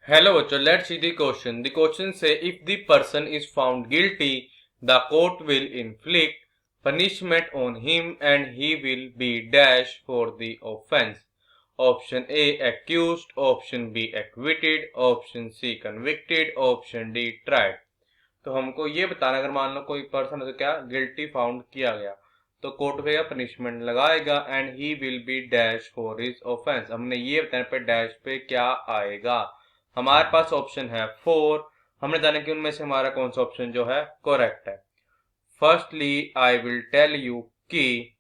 Hello, bachcho, let's see the question. The question say if the person is found guilty, the court will inflict punishment on him and he will be dashed for the offense. Option A accused, option B acquitted, option C convicted, option D tried. तो हमको ये बताना, अगर मान लो कोई person है तो क्या गिल्टी फाउंड किया गया तो कोर्ट क्या पनिशमेंट लगाएगा and he will be dash for his offence. हमने ये बताना पे डैश पे क्या आएगा। हमारे पास ऑप्शन है 4। हमने जाना कि उनमें से हमारा कौन सा ऑप्शन जो है करेक्ट है। Firstly I will tell you की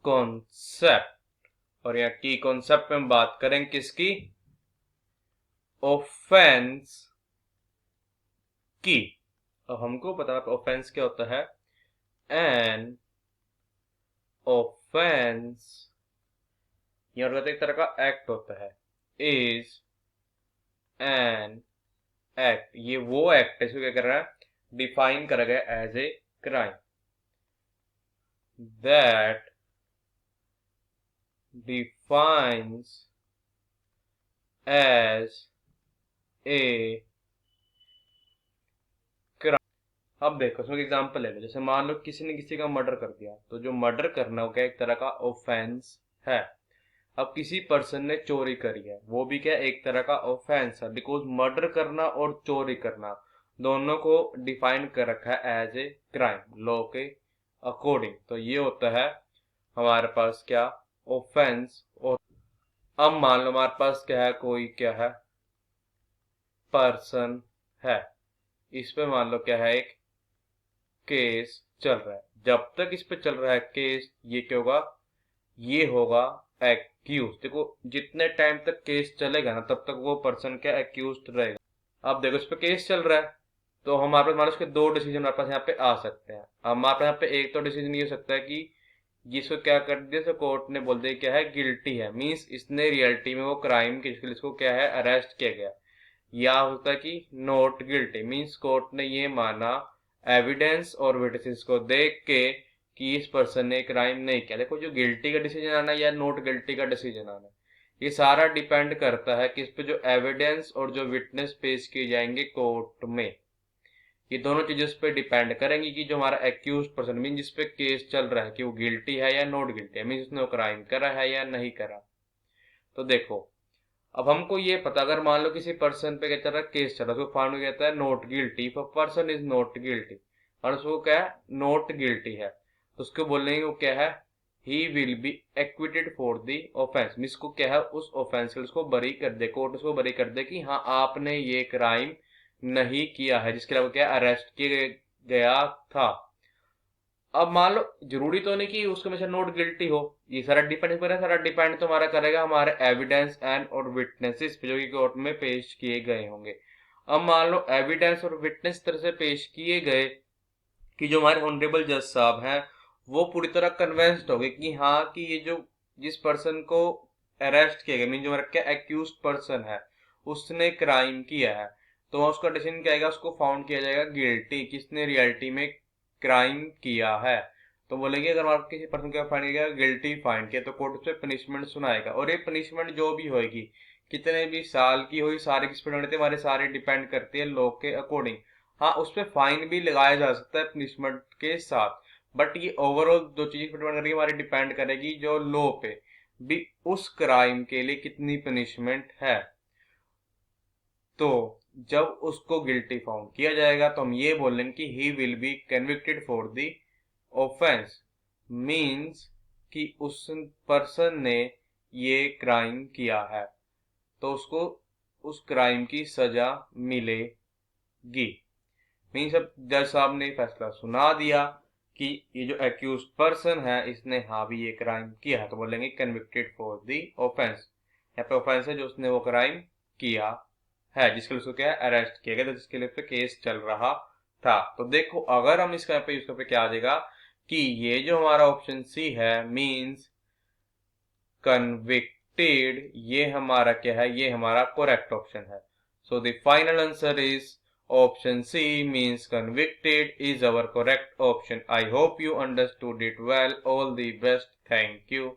कॉन्सेप्ट, और यहाँ की कॉन्सेप्ट में हम बात करें किसकी, ऑफेंस की। अब हमको पता है ऑफेंस क्या होता है। एन ऑफेंस यहाँ एक तरह का एक्ट होता है। इज एन एक्ट, ये वो एक्ट है इसको क्या कर रहा है, डिफाइन करा गया as a crime that defines as a crime. अब देखो इसमें एग्जांपल ले लो, जैसे मान लो किसी ने किसी का मर्डर कर दिया तो जो मर्डर करना हो क्या एक तरह का ऑफेंस है। अब किसी पर्सन ने चोरी करी है, वो भी क्या एक तरह का ऑफेंस है, बिकॉज मर्डर करना और चोरी करना दोनों को डिफाइन कर रखा है एज ए क्राइम लॉ के अकॉर्डिंग। तो ये होता है हमारे पास क्या, ऑफेंस। और अब मान लो हमारे पास क्या है, कोई क्या है पर्सन है, इस पे मान लो क्या है एक केस चल रहा है। जब तक इस पे चल रहा है केस, ये क्या होगा, ये होगा एक्यूज। देखो जितने टाइम तक केस चलेगा ना तब तक वो पर्सन क्या एक्यूज रहेगा। अब देखो इस पे केस चल रहा है तो हमारे पास मान लो इसके दो डिसीजन हमारे पास यहाँ पे आ सकते हैं। हमारे पास यहाँ पे एक तो डिसीजन ये हो सकता है कि जिसको क्या कर दिया तो कोर्ट ने बोल दिया क्या है गिल्टी है, मींस इसने रियलिटी में वो क्राइम के जिसके लिए इसको क्या है अरेस्ट किया गया। या होता है कि नॉट गिल्टी, मींस कोर्ट ने ये माना एविडेंस और विटनेसेस को देख के कि इस पर्सन ने क्राइम नहीं किया। देखो जो गिल्टी का डिसीजन आना या नॉट गिल्टी का डिसीजन आना, ये सारा डिपेंड करता है कि इस पे जो एविडेंस और जो विटनेस पेश किए जाएंगे कोर्ट में, ये दोनों चीजें उस पर डिपेंड करेंगी कि जो हमारा एक्यूज पर्सन मीन जिस पे केस चल रहा है कि वो गिल्टी है या नॉट गिल्टी है, मीन उसने वो क्राइम करा है या नहीं करा। तो देखो अब हमको ये पता, अगर मान लो किसी पर्सन पे क्या चल रहा है केस चल रहा है, उसको फाउंड किया जाता है not guilty, if a person is not guilty और उसको क्या है नॉट गिल्टी है, तो उसको बोलने वो क्या है he will be acquitted for the offence. Mean इसको क्या है उस ऑफेंस से उसको बरी कर दे, कोर्ट उसको बरी कर दे कि हाँ आपने ये क्राइम नहीं किया है जिसके लिए क्या अरेस्ट किया गया था। अब मान लो जरूरी तो नहीं कि उसके में से नॉट गिल्टी हो, ये सारा डिपेंड करेगा, सारा डिपेंड तो हमारा करेगा हमारे एविडेंस एंड और विटनेसेस पे जो कि कोर्ट में पेश किए गए होंगे। अब मान लो एविडेंस और विटनेस तरह से पेश किए गए कि जो हमारे ऑनरेबल जज साहब हैं वो पूरी तरह कन्विंस्ड हो गए कि हाँ कि ये जो जिस पर्सन को अरेस्ट किया गया मीन जो हमारा क्या एक्यूज पर्सन है उसने क्राइम किया है, तो वहाँ उसका डिसीजन क्या आएगा, उसको फाउंड किया जाएगा गिल्टी, किसने रियलिटी में क्राइम किया है। तो बोलेंगे अगर आप किसी पर्सन का फाइंड किया गिल्टी फाइंड किया तो कोर्ट उस पर पनिशमेंट सुनाएगा, और ये पनिशमेंट जो भी होगी कितने भी साल की हुई सारे किस पर हमारे सारे डिपेंड करती है लॉ के अकॉर्डिंग। हाँ उस पर फाइन भी लगाया जा सकता है पनिशमेंट के साथ, बट ये ओवरऑल दो चीजें डिपेंड करेगी, हमारी डिपेंड करेगी जो लॉ पे भी उस क्राइम के लिए कितनी पनिशमेंट है। तो जब उसको गिल्टी फाउंड किया जाएगा तो हम ये बोलेंगे कि he will be convicted for the offence, means कि उस पर्सन ने ये क्राइम किया है तो उसको उस क्राइम की सजा मिलेगी। मीन्स अब जज साहब ने फैसला सुना दिया कि ये जो एक्यूज पर्सन है इसने हाँ भी ये क्राइम किया है, तो बोलेंगे कन्विक्टेड फॉर द ऑफेंस। यहाँ पे ऑफेंस है जो उसने वो क्राइम किया है जिसके लिए उसको क्या है अरेस्ट किया गया था, जिसके लिए पे केस चल रहा था। तो देखो अगर हम इसका पे यूज क्या आ जाएगा कि ये जो हमारा ऑप्शन सी है मींस कन्विक्टेड, ये हमारा क्या है, ये हमारा करेक्ट ऑप्शन है। So the final answer is option C means convicted is our correct option. I hope you understood it well. All the best. Thank you.